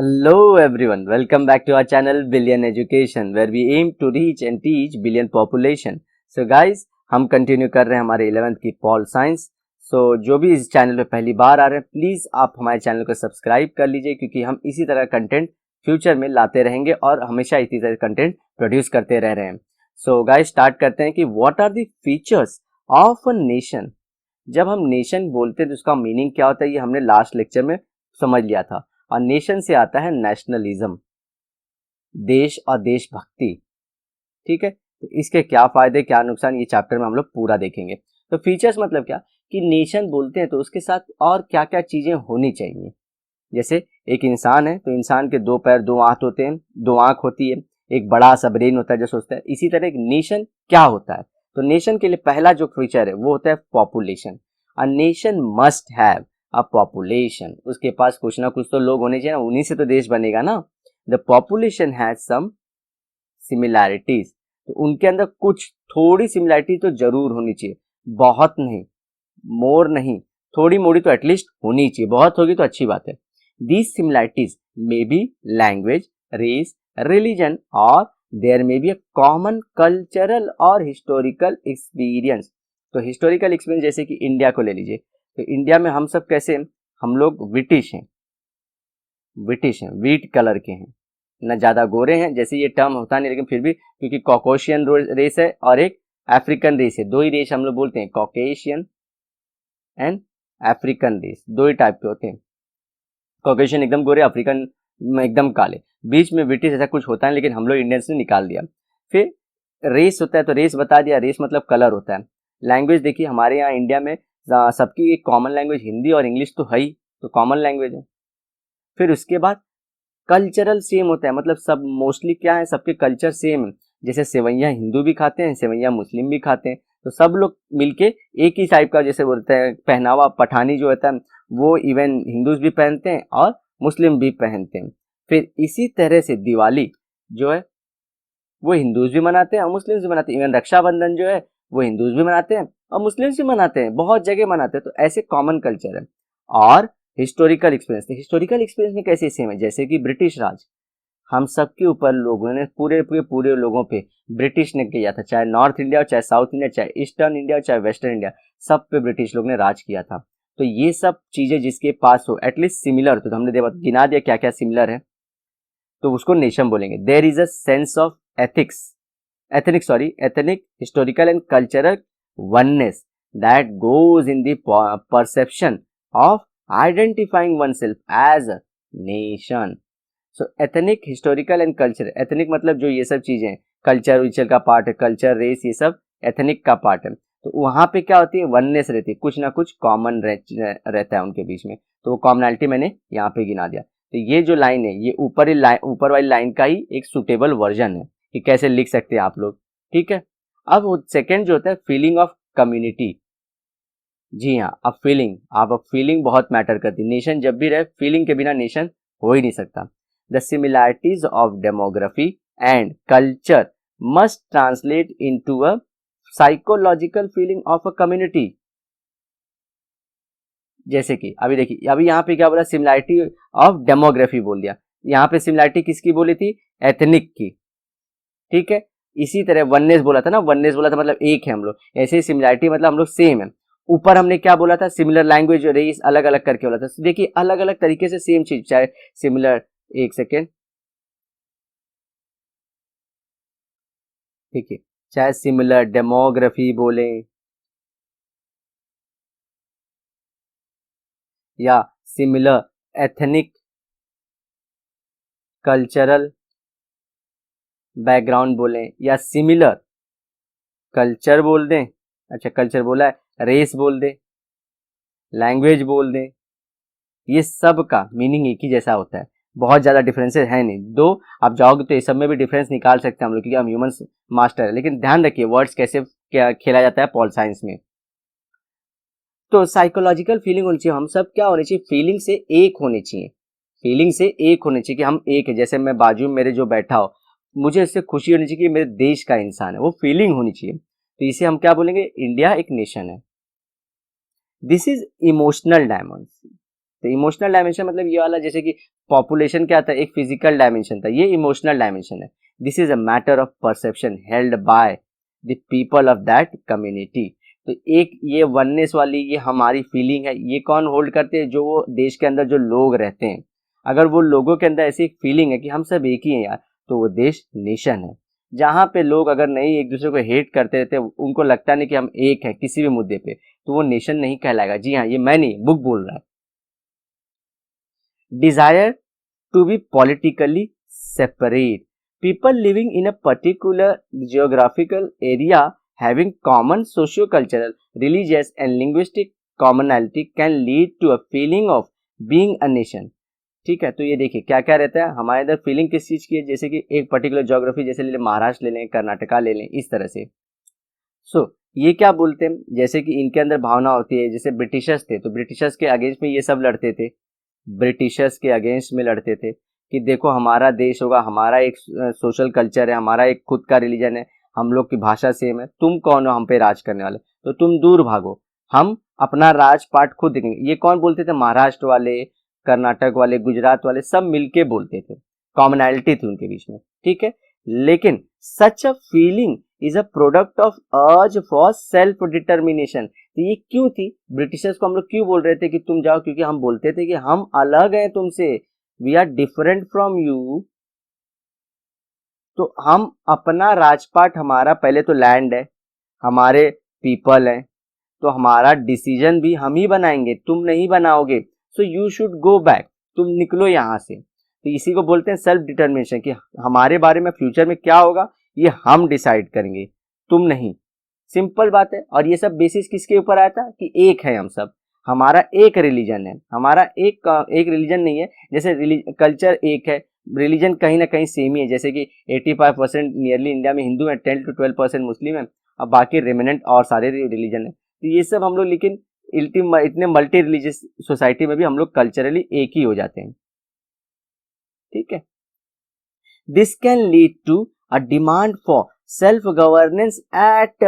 Hello everyone, welcome back to our channel Billion Education where we aim to reach and teach billion population. So guys, हम continue कर रहे हैं हमारे 11th की pol science. जो भी इस चैनल पे पहली बार आ रहे हैं प्लीज़ आप हमारे चैनल को सब्सक्राइब कर लीजिए क्योंकि हम इसी तरह कंटेंट फ्यूचर में लाते रहेंगे और हमेशा इसी तरह कंटेंट प्रोड्यूस करते रह रहे हैं. गाइस स्टार्ट करते हैं कि what are the features of a nation. जब हम नेशन बोलते हैं तो उसका मीनिंग क्या होता है ये हमने लास्ट लेक्चर में समझ लिया था. और नेशन से आता है नेशनलिज्म, देश और देशभक्ति. ठीक है, तो इसके क्या फायदे क्या नुकसान ये चैप्टर में हम लोग पूरा देखेंगे. तो फीचर्स मतलब क्या कि नेशन बोलते हैं तो उसके साथ और क्या क्या चीजें होनी चाहिए. जैसे एक इंसान है तो इंसान के दो पैर दो हाथ होते हैं, दो आंख होती है, एक बड़ा सा ब्रेन होता है जो सोचता है. इसी तरह एक नेशन क्या होता है तो नेशन के लिए पहला जो फीचर है वो होता है population. A nation must have a population. उसके पास कुछ ना कुछ तो लोग होने चाहिए ना, उन्हीं से तो देश बनेगा ना. The population has some similarities. तो उनके अंदर कुछ थोड़ी सिमिलैरिटी तो जरूर होनी चाहिए, बहुत नहीं, मोर नहीं, थोड़ी मोड़ी तो एटलीस्ट होनी चाहिए. बहुत होगी तो अच्छी बात है. These similarities may be language, race, religion और there may be a common cultural और हिस्टोरिकल एक्सपीरियंस. तो हिस्टोरिकल एक्सपीरियंस जैसे कि इंडिया को ले लीजिए. तो इंडिया में हम सब कैसे हैं, हम लोग ब्रिटिश हैं, व्हीट कलर के हैं, न ज्यादा गोरे हैं. जैसे ये टर्म होता नहीं लेकिन फिर भी क्योंकि कॉकेशियन रेस है और एक अफ्रीकन रेस है, दो ही रेस हम लोग बोलते हैं, कॉकेशियन एंड अफ्रीकन रेस, दो ही टाइप के होते हैं. कॉकेशियन एकदम गोरे, अफ्रीकन एकदम काले, बीच में ब्रिटिश ऐसा कुछ होता है लेकिन हम लोग इंडियंस ने निकाल दिया. फिर रेस होता है तो रेस बता दिया, रेस मतलब कलर होता है. लैंग्वेज देखिए हमारे यहाँ इंडिया में सबकी एक कॉमन लैंग्वेज हिंदी और इंग्लिश तो है ही, तो कॉमन लैंग्वेज है. फिर उसके बाद कल्चरल सेम होता है, मतलब सब मोस्टली क्या है, सबके कल्चर सेम है. जैसे सेवैया हिंदू भी खाते हैं, सेवैया मुस्लिम भी खाते हैं, तो सब लोग मिलके एक ही टाइप का जैसे बोलते हैं पहनावा, पठानी जो होता है वो इवन हिंदूज भी पहनते हैं और मुस्लिम भी पहनते हैं. फिर इसी तरह से दिवाली जो है वो हिंदूज भी मनाते हैं और मुस्लिम्स भी मनाते हैं. इवन रक्षाबंधन जो है वो हिंदूज भी मनाते हैं और मुस्लिम्स भी मनाते हैं, बहुत जगह मनाते हैं. तो ऐसे कॉमन कल्चर है. और हिस्टोरिकल एक्सपीरियंस, तो हिस्टोरिकल एक्सपीरियंस में कैसे सेम है, जैसे कि ब्रिटिश राज हम सबके ऊपर लोगों ने पूरे लोगों पे ब्रिटिश ने किया था, चाहे नॉर्थ इंडिया हो, चाहे साउथ इंडिया, चाहे ईस्टर्न इंडिया, चाहे वेस्टर्न इंडिया, सब पे ब्रिटिश लोग ने राज किया था. तो ये सब चीजें जिसके पास हो एटलीस्ट सिमिलर, तो हमने गिना दिया क्या क्या सिमिलर है, तो उसको नेशन बोलेंगे. There is a sense of ethnic historical and cultural oneness that goes in the perception of identifying oneself as a nation. So ethnic, historical and culture. ethnic मतलब जो ये सब चीजें हैं, कल्चर विचर का पार्ट है, कल्चर रेस ये सब एथनिक का पार्ट है. तो वहां पे क्या होती है, वननेस रहती है, कुछ ना कुछ कॉमन रहता है उनके बीच में. तो वो कॉमनैलिटी मैंने यहाँ पे गिना दिया. तो ये जो लाइन है ये ऊपर वाली लाइन का ही एक सुटेबल वर्जन है कि कैसे लिख सकते हैं आप लोग. ठीक है. अब सेकेंड जो होता है फीलिंग ऑफ कम्युनिटी. जी हाँ, अब फीलिंग, अब फीलिंग बहुत मैटर करती है. नेशन जब भी रहे फीलिंग के बिना नेशन हो ही नहीं सकता. The similarities of demography and culture must translate into a psychological feeling of a community. जैसे कि अभी देखिए, अभी यहाँ पे क्या बोला, सिमिलैरिटी ऑफ डेमोग्राफी बोल दिया. यहाँ पे सिमिलैरिटी किसकी बोली थी, एथनिक की. ठीक है. इसी तरह वननेस बोला था ना, वननेस बोला था मतलब एक है हम लोग, ऐसे ही सिमिलैरिटी मतलब हम लोग सेम है. ऊपर हमने क्या बोला था, सिमिलर लैंग्वेज और रेस अलग अलग करके बोला था. तो देखिए अलग अलग तरीके से सेम चीज, चाहे सिमिलर, एक सेकेंड, ठीक है, चाहे सिमिलर डेमोग्राफी बोले या सिमिलर एथनिक कल्चरल बैकग्राउंड बोले या सिमिलर कल्चर बोल दें, अच्छा कल्चर बोला है, रेस बोल दें, लैंग्वेज बोल दें, ये सब का मीनिंग एक ही जैसा होता है. बहुत ज्यादा डिफरेंसेस है नहीं. दो आप जाओगे तो ये सब में भी डिफरेंस निकाल सकते हैं हम लोग क्योंकि हम ह्यूमन मास्टर है. लेकिन ध्यान रखिए वर्ड्स कैसे क्या खेला जाता है पॉल साइंस में. तो साइकोलॉजिकल फीलिंग होनी चाहिए, हम सब क्या होनी चाहिए, फीलिंग से एक होनी चाहिए. फीलिंग से एक होनी चाहिए कि हम एक है. जैसे मैं बाजू में मेरे जो बैठा हो, मुझे इससे खुशी होनी चाहिए कि मेरे देश का इंसान है, वो फीलिंग होनी चाहिए. तो इसे हम क्या बोलेंगे, इंडिया एक नेशन है. This is emotional dimension. तो इमोशनल डायमेंशन मतलब ये वाला, जैसे कि पॉपुलेशन क्या था, एक फिजिकल डायमेंशन था, ये इमोशनल डायमेंशन है। This is a matter of perception held by the people of that community. तो एक ये वननेस वाली ये हमारी फीलिंग है, ये कौन होल्ड करते हैं, जो वो देश के अंदर जो लोग रहते हैं। अगर वो लोगों के अंदर ऐसी एक फीलिंग है कि हम सब एक ही हैं यार, तो वो देश नेशन है। जहाँ पे लोग अगर नहीं एक दूसरे को हेट करते रहते, उनको लगता नहीं कि हम एक है किसी भी मुद्दे पे, तो वो नेशन नहीं कहलाएगा। जी हाँ, ये मैं नहीं, बुक बोल रहा है। Desire to be politically separate, people living in a particular geographical area having common socio-cultural, religious and linguistic commonality can lead to a feeling of being a nation। ठीक है, तो ये देखिए क्या क्या रहता है हमारे अंदर फीलिंग किस चीज की है, जैसे कि एक पर्टिकुलर ज्योग्राफी, जैसे ले लें महाराष्ट्र ले लें, कर्नाटका ले लें, इस तरह से। ये क्या बोलते हैं, जैसे कि इनके अंदर भावना होती है, जैसे ब्रिटिशर्स थे तो ब्रिटिशर्स के अगेंस्ट में ये सब लड़ते थे, ब्रिटिशर्स के अगेंस्ट में लड़ते थे कि देखो हमारा देश होगा, हमारा एक सोशल कल्चर है, हमारा एक खुद का रिलीजन है, हम लोग की भाषा सेम है, तुम कौन हो हम पे राज करने वाले, तो तुम दूर भागो, हम अपना राजपाट खुद देखेंगे। ये कौन बोलते थे, महाराष्ट्र वाले, कर्नाटक वाले, गुजरात वाले, सब मिलके बोलते थे, कॉमनैलिटी थी उनके बीच में। ठीक है, लेकिन such a feeling is a product of urge for self determination. तो ये क्यों थी, ब्रिटिशर्स को हम लोग क्यों बोल रहे थे कि तुम जाओ, क्योंकि हम बोलते थे कि हम अलग हैं तुमसे, we are different from you. तो हम अपना राजपाट, हमारा पहले तो लैंड है, हमारे पीपल हैं, तो हमारा डिसीजन भी हम ही बनाएंगे, तुम नहीं बनाओगे। So you should go back, तुम निकलो यहाँ से। तो इसी को बोलते हैं सेल्फ डिटर्मिनेशन, कि हमारे बारे में फ्यूचर में क्या होगा ये हम डिसाइड करेंगे, तुम नहीं। सिंपल बात है। और ये सब बेसिस किसके ऊपर आया था कि एक है हम सब, हमारा एक रिलीजन है, हमारा एक रिलीजन नहीं है, जैसे कल्चर एक है, रिलीजन कहीं ना कहीं सेम ही है, जैसे कि 85% नियरली इंडिया में हिंदू है, 10 to 12% मुस्लिम है, अब बाकी रिमेनेंट और सारे रिलीजन है। तो ये सब हम लोग, लेकिन इतने मल्टी रिलीजियस सोसाइटी में भी हम लोग कल्चरली एक ही हो जाते हैं। ठीक है, this can lead to a demand for self governance at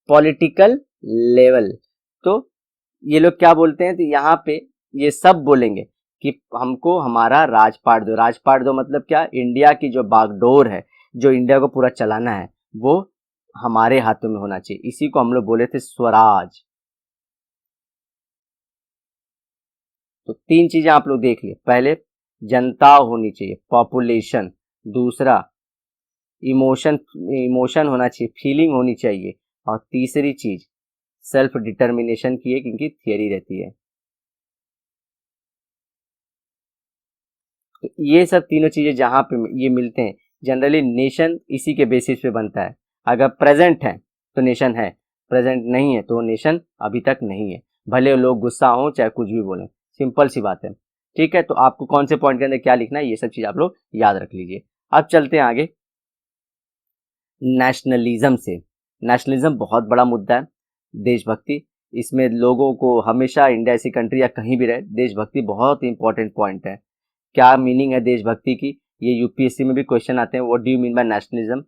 political level. तो ये लोग क्या बोलते हैं, तो यहाँ पे ये सब बोलेंगे कि हमको हमारा राजपाट दो। राजपाट दो मतलब क्या, इंडिया की जो बागडोर है, जो इंडिया को पूरा चलाना है, वो हमारे हाथों में होना चाहिए। इसी को हम लोग बोले थे स्वराज। तो तीन चीजें आप लोग देख लिए, पहले जनता होनी चाहिए, पॉपुलेशन, दूसरा इमोशन होना चाहिए, फीलिंग होनी चाहिए, और तीसरी चीज सेल्फ डिटर्मिनेशन की एक इनकी थियरी रहती है। तो ये सब तीनों चीजें जहां पे ये मिलते हैं, जनरली नेशन इसी के बेसिस पे बनता है। अगर प्रेजेंट है तो नेशन है, प्रेजेंट नहीं है तो वो नेशन अभी तक नहीं है, भले लोग गुस्सा हो चाहे कुछ भी बोलें, सिंपल सी बात है। ठीक है, तो आपको कौन से पॉइंट के अंदर क्या लिखना है ये सब चीज आप लोग याद रख लीजिए। अब चलते हैं आगे नेशनलिज्म से। नेशनलिज्म बहुत बड़ा मुद्दा है, देशभक्ति, इसमें लोगों को हमेशा, इंडिया ऐसी कंट्री या कहीं भी रहे, देशभक्ति बहुत इंपॉर्टेंट पॉइंट है। क्या मीनिंग है देशभक्ति की, ये यूपीएससी में भी क्वेश्चन आते हैं, what do you mean by nationalism.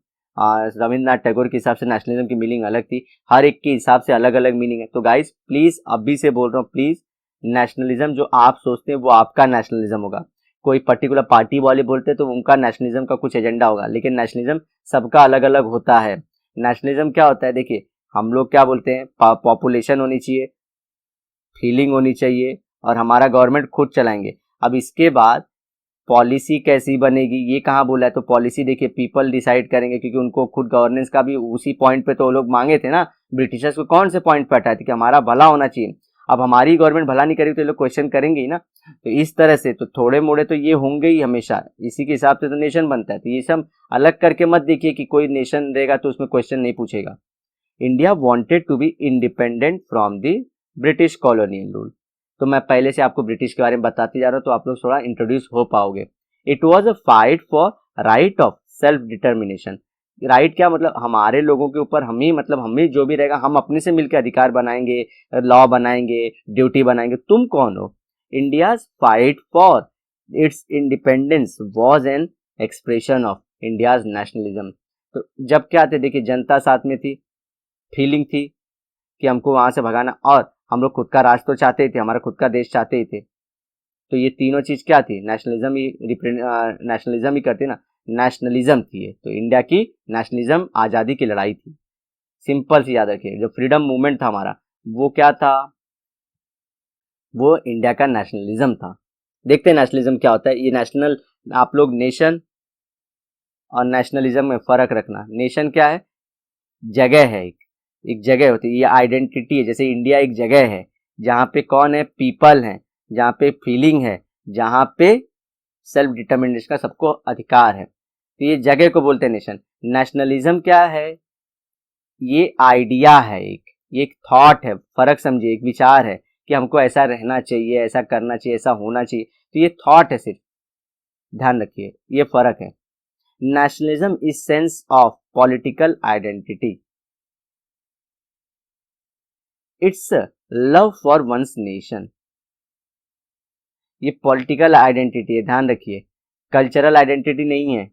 Rabindranath Tagore के हिसाब से नेशनलिज्म की मीनिंग अलग थी, हर एक के हिसाब से अलग अलग मीनिंग है। तो गाइस प्लीज, अभी से बोल रहा हूँ, प्लीज नेशनलिज्म जो आप सोचते हैं वो आपका नेशनलिज्म होगा। कोई पर्टिकुलर पार्टी वाले बोलते हैं तो उनका नेशनलिज्म का कुछ एजेंडा होगा, लेकिन नेशनलिज्म सबका अलग अलग होता है। नेशनलिज्म क्या होता है, देखिए हम लोग क्या बोलते हैं, पॉपुलेशन होनी चाहिए, फीलिंग होनी चाहिए, और हमारा गवर्नमेंट खुद चलाएंगे। अब इसके बाद पॉलिसी कैसी बनेगी ये कहाँ बोला है, तो पॉलिसी देखिए पीपल डिसाइड करेंगे, क्योंकि उनको खुद गवर्नेंस का भी उसी पॉइंट पे तो वो लोग मांगे थे ना। ब्रिटिशर्स को कौन से पॉइंट पे हटाए थे कि हमारा भला होना चाहिए। अब हमारी गवर्नमेंट भला नहीं करेगी तो ये लोग क्वेश्चन करेंगे ही ना। तो इस तरह से तो थोड़े मोड़े तो ये होंगे ही हमेशा, इसी के हिसाब से तो नेशन बनता है। तो ये सब अलग करके मत देखिए कि कोई नेशन रहेगा तो उसमें क्वेश्चन नहीं पूछेगा। India wanted to be independent from the British colonial rule. तो मैं पहले से आपको ब्रिटिश के बारे में बताते जा रहा हूँ, तो आप लोग थोड़ा इंट्रोड्यूस हो पाओगे। It was a fight for right of self determination. Right क्या मतलब, हमारे लोगों के ऊपर हम ही, मतलब हम ही जो भी रहेगा हम अपने से मिलकर अधिकार बनाएंगे, लॉ बनाएंगे, ड्यूटी बनाएंगे, तुम कौन हो। India fight for its independence was an expression of India's nationalism. तो जब क्या थे, देखिए जनता साथ में थी, फीलिंग थी कि हमको वहां से भगाना, और हम लोग खुद का राज तो चाहते ही थे, हमारा खुद का देश चाहते ही थे। तो ये तीनों चीज क्या थी, नेशनलिज्म ही नेशनलिज्म ही करती ना, नेशनलिज्म थी ये। तो इंडिया की नेशनलिज्म आज़ादी की लड़ाई थी। सिंपल सी याद रखिए, जो फ्रीडम मूवमेंट था हमारा, वो क्या था, वो इंडिया का नेशनलिज्म था। देखते हैं नेशनलिज्म क्या होता है। ये नेशनल, आप लोग नेशन और नेशनलिज्म में फर्क रखना। नेशन क्या है, जगह है, एक जगह होती है, ये आइडेंटिटी है। जैसे इंडिया एक जगह है जहाँ पे कौन है, पीपल है, जहाँ पे फीलिंग है, जहाँ पे सेल्फ डिटर्मिनेशन का सबको अधिकार है, तो ये जगह को बोलते हैं नेशन। नेशनलिज्म क्या है, ये आइडिया है, ये एक थॉट है, फर्क समझिए, एक विचार है कि हमको ऐसा रहना चाहिए, ऐसा करना चाहिए, ऐसा होना चाहिए। तो ये थॉट है सिर्फ, ध्यान रखिए, ये फर्क है। Nationalism is sense of political identity, it's love for one's nation. ये पॉलिटिकल आइडेंटिटी है, ध्यान रखिए, कल्चरल आइडेंटिटी नहीं है।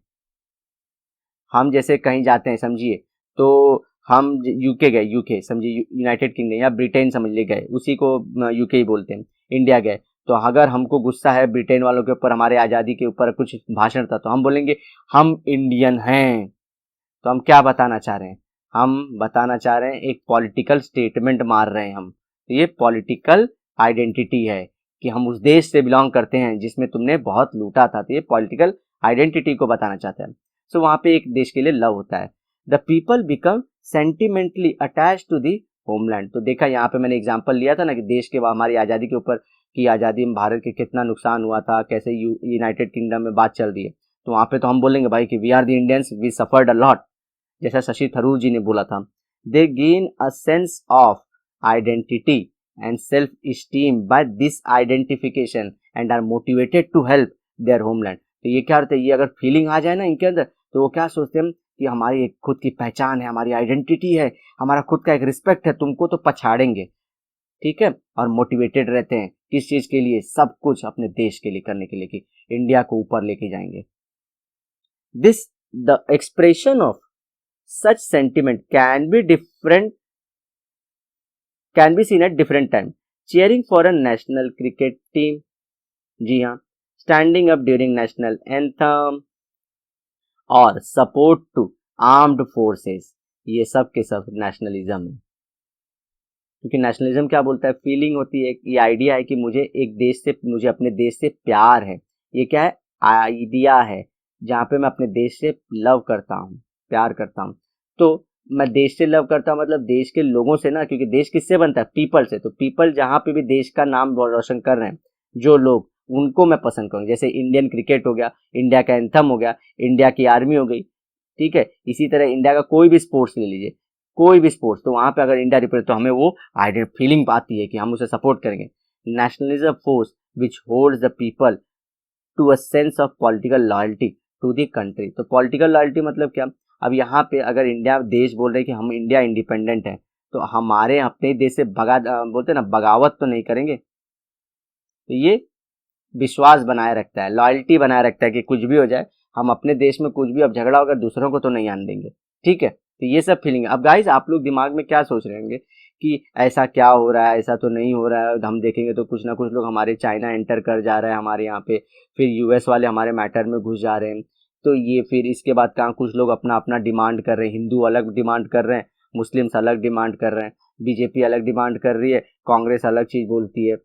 हम जैसे कहीं जाते हैं समझिए, तो हम यूके गए, यूके समझिए, यूनाइटेड किंगडम या ब्रिटेन समझ लिए गए, उसी को यूके ही बोलते हैं। इंडिया गए, तो अगर हमको गुस्सा है ब्रिटेन वालों के ऊपर, हमारे आज़ादी के ऊपर कुछ भाषण था, तो हम बोलेंगे हम इंडियन हैं। तो हम क्या बताना चाह रहे हैं, हम बताना चाह रहे हैं एक पॉलिटिकल स्टेटमेंट मार रहे हैं हम। तो ये पॉलिटिकल आइडेंटिटी है कि हम उस देश से बिलोंग करते हैं जिसमें तुमने बहुत लूटा था। तो ये पॉलिटिकल आइडेंटिटी को बताना चाहते हैं। सो वहाँ पे एक देश के लिए लव होता है। The people become sentimentally attach to the homeland. तो देखा यहाँ पे मैंने एग्जाम्पल लिया था ना कि देश के, हमारी आज़ादी के ऊपर, कि आज़ादी में भारत के कितना नुकसान हुआ था, कैसे यूनाइटेड किंगडम में बात चल रही है। तो वहाँ पे तो हम बोलेंगे भाई कि we are the Indians, we suffered a lot, जैसा शशि थरूर जी ने बोला था। They gain a sense of identity and self esteem by this identification and are motivated to help their homeland. तो ये क्या होता है, ये अगर फीलिंग आ जाए ना इनके अंदर, तो वो क्या सोचते हैं कि हमारी एक खुद की पहचान है, हमारी आइडेंटिटी है, हमारा खुद का एक रिस्पेक्ट है, तुमको तो पछाड़ेंगे, ठीक है। और मोटिवेटेड रहते हैं किस चीज के लिए, सब कुछ अपने देश के लिए करने के लिए, कि इंडिया को ऊपर लेके जाएंगे। This the expression of such sentiment can be seen at different time, cheering for a national cricket team, जी हाँ, standing up during national anthem और support to armed forces, ये सब के सब नेशनलिज्म है। क्योंकि नेशनलिज्म क्या बोलता है, फीलिंग होती है, ये आइडिया है कि मुझे एक देश से, मुझे अपने देश से प्यार है। ये क्या है, आइडिया है, जहाँ पे मैं अपने देश से लव करता हूँ, प्यार करता हूँ। तो मैं देश से लव करता हूँ मतलब देश के लोगों से ना, क्योंकि देश किससे बनता है, पीपल से। तो पीपल जहाँ पे भी देश का नाम रोशन कर रहे हैं जो लोग, उनको मैं पसंद करूँगा। जैसे इंडियन क्रिकेट हो गया, इंडिया का एंथम हो गया, इंडिया की आर्मी हो गई, ठीक है। इसी तरह इंडिया का कोई भी स्पोर्ट्स ले लीजिए, कोई भी स्पोर्ट्स, तो वहां पे अगर इंडिया रिप्रेजेंट, तो हमें वो आइडेंट फीलिंग आती है कि हम उसे सपोर्ट करेंगे। Nationalism force which holds the people to a sense of political loyalty to the country. तो पॉलिटिकल लॉयल्टी मतलब क्या, अब यहाँ पे अगर इंडिया देश बोल रहे हैं कि हम इंडिया इंडिपेंडेंट है, तो हमारे अपने देश से बोलते हैं ना, बगावत तो नहीं करेंगे। तो ये विश्वास बनाए रखता है, लॉयल्टी बनाए रखता है कि कुछ भी हो जाए, हम अपने देश में कुछ भी, अब झगड़ा होगा दूसरों को तो नहीं आने देंगे, ठीक है। तो ये सब फीलिंग है। अब गाइस आप लोग दिमाग में क्या सोच रहे होंगे कि ऐसा क्या हो रहा है, ऐसा तो नहीं हो रहा है, हम देखेंगे तो कुछ ना कुछ लोग हमारे चाइना एंटर कर जा रहे हैं हमारे यहाँ पे, फिर यूएस वाले हमारे मैटर में घुस जा रहे हैं। तो ये फिर इसके बाद कहाँ कुछ लोग अपना अपना डिमांड कर रहे हैं, हिंदू अलग डिमांड कर रहे हैं, मुस्लिम्स अलग डिमांड कर रहे हैं, बीजेपी अलग डिमांड कर रही है, कांग्रेस अलग चीज बोलती है।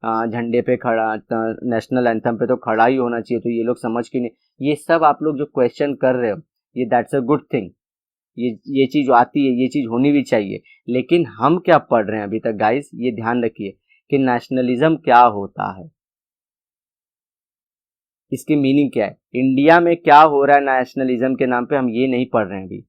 झंडे पे खड़ा, नेशनल एंथम पे तो खड़ा ही होना चाहिए, तो ये लोग समझ क्यों नहीं। ये सब आप लोग जो क्वेश्चन कर रहे हो, ये दैट्स अ गुड थिंग, ये चीज आती है, ये चीज होनी भी चाहिए। लेकिन हम क्या पढ़ रहे हैं अभी तक गाइस, ये ध्यान रखिए कि नेशनलिज्म क्या होता है, इसकी मीनिंग क्या है, इंडिया में क्या हो रहा है नेशनलिज्म के नाम पे, हम ये नहीं पढ़ रहे हैं अभी,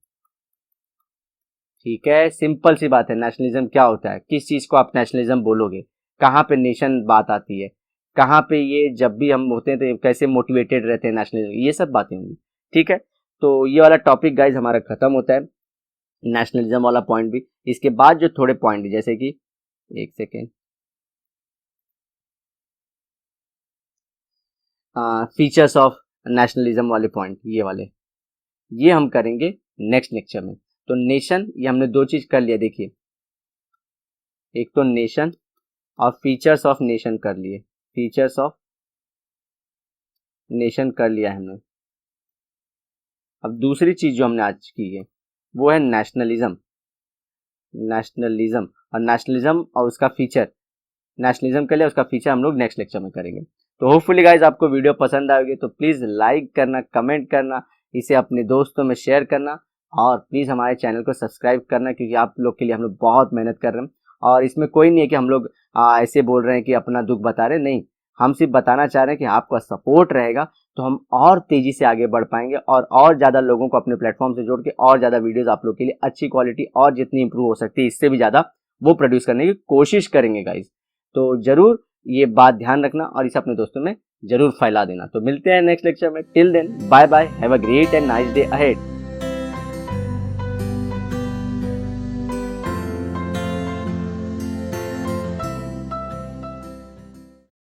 ठीक है। सिंपल सी बात है, नेशनलिज्म क्या होता है, किस चीज को आप नेशनलिज्म बोलोगे, कहाँ पे नेशन बात आती है, कहाँ पे ये जब भी हम होते हैं तो कैसे मोटिवेटेड रहते हैं नेशनलिज्म, ये सब बातें होंगी, ठीक है। तो ये वाला टॉपिक गाइज हमारा खत्म होता है, नेशनलिज्म वाला पॉइंट भी। इसके बाद जो थोड़े पॉइंट जैसे कि, एक सेकेंड, फीचर्स ऑफ नेशनलिज्म वाले पॉइंट, ये वाले, ये हम करेंगे नेक्स्ट लेक्चर में। तो नेशन, ये हमने दो चीज कर लिया, देखिए एक तो नेशन और फीचर्स ऑफ नेशन कर लिए, फीचर्स ऑफ नेशन कर लिया है हमने। अब दूसरी चीज जो हमने आज की है वो है नेशनलिज्म, नेशनलिज्म और नेशनलिज्म और उसका फीचर, नेशनलिज्म के लिए उसका फीचर हम लोग नेक्स्ट लेक्चर में करेंगे। तो होपफुली गाइज आपको वीडियो पसंद आएगी तो प्लीज़ लाइक करना, कमेंट करना, इसे अपने दोस्तों में शेयर करना और प्लीज़ हमारे चैनल को सब्सक्राइब करना, क्योंकि आप लोग के लिए हम लोग बहुत मेहनत कर रहे हैं। और इसमें कोई नहीं है कि हम लोग ऐसे बोल रहे हैं कि अपना दुख बता रहे हैं, नहीं, हम सिर्फ बताना चाह रहे हैं कि आपका सपोर्ट रहेगा तो हम और तेज़ी से आगे बढ़ पाएंगे और ज़्यादा लोगों को अपने प्लेटफॉर्म से जोड़ के और ज़्यादा वीडियोज़ आप लोग के लिए अच्छी क्वालिटी और जितनी इंप्रूव हो सकती है इससे भी ज़्यादा वो प्रोड्यूस करने की कोशिश करेंगे गाइज। तो जरूर ये बात ध्यान रखना और इसे अपने दोस्तों में जरूर फैला देना। तो मिलते हैं नेक्स्ट लेक्चर में, till then bye bye, have a great and nice day ahead.